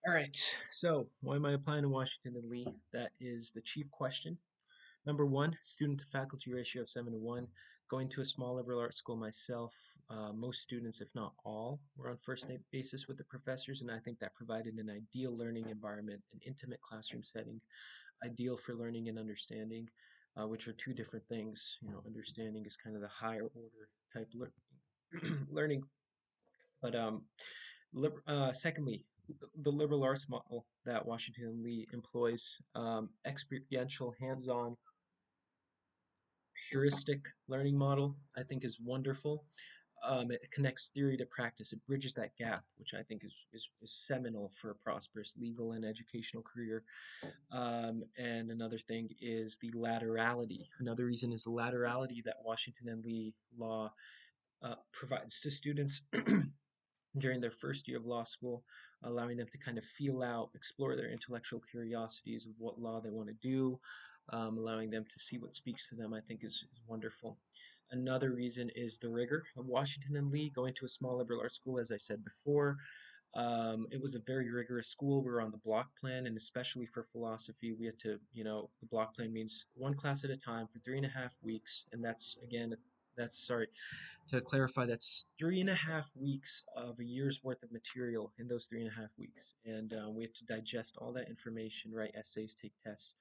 All right, so why am I applying to Washington and Lee? That is the chief question. Number one, student to faculty ratio of 7 to 1. Going to a small liberal arts school myself, most students, if not all, were on first name basis with the professors, and I think that provided an ideal learning environment, an intimate classroom setting, ideal for learning and understanding, which are two different things. Understanding is kind of the higher order type learning, but secondly, the liberal arts model that Washington and Lee employs, experiential, hands-on, heuristic learning model, I think is wonderful. It connects theory to practice. It bridges that gap, which I think is seminal for a prosperous legal and educational career. And another thing is the laterality. Another reason is the laterality that Washington and Lee law provides to students during their first year of law school, allowing them to kind of feel out, explore their intellectual curiosities of what law they want to do, allowing them to see what speaks to them, I think is wonderful. Another reason is the rigor of Washington and Lee. Going to a small liberal arts school, as I said before, it was a very rigorous school. We were on the block plan, and especially for philosophy, we had to, the block plan means one class at a time for 3.5 weeks, and that's again, that's sorry, to clarify, that's 3.5 weeks of a year's worth of material in those 3.5 weeks. And we have to digest all that information, write essays, take tests.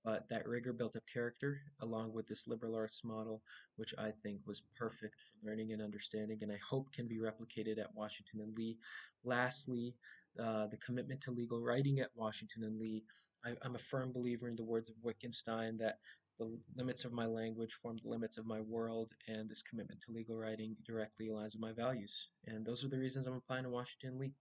But that rigor built up character along with this liberal arts model, which I think was perfect for learning and understanding, and I hope can be replicated at Washington and Lee. Lastly, the commitment to legal writing at Washington and Lee. I'm a firm believer in the words of Wittgenstein that the limits of my language form the limits of my world, and this commitment to legal writing directly aligns with my values. And those are the reasons I'm applying to Washington and Lee.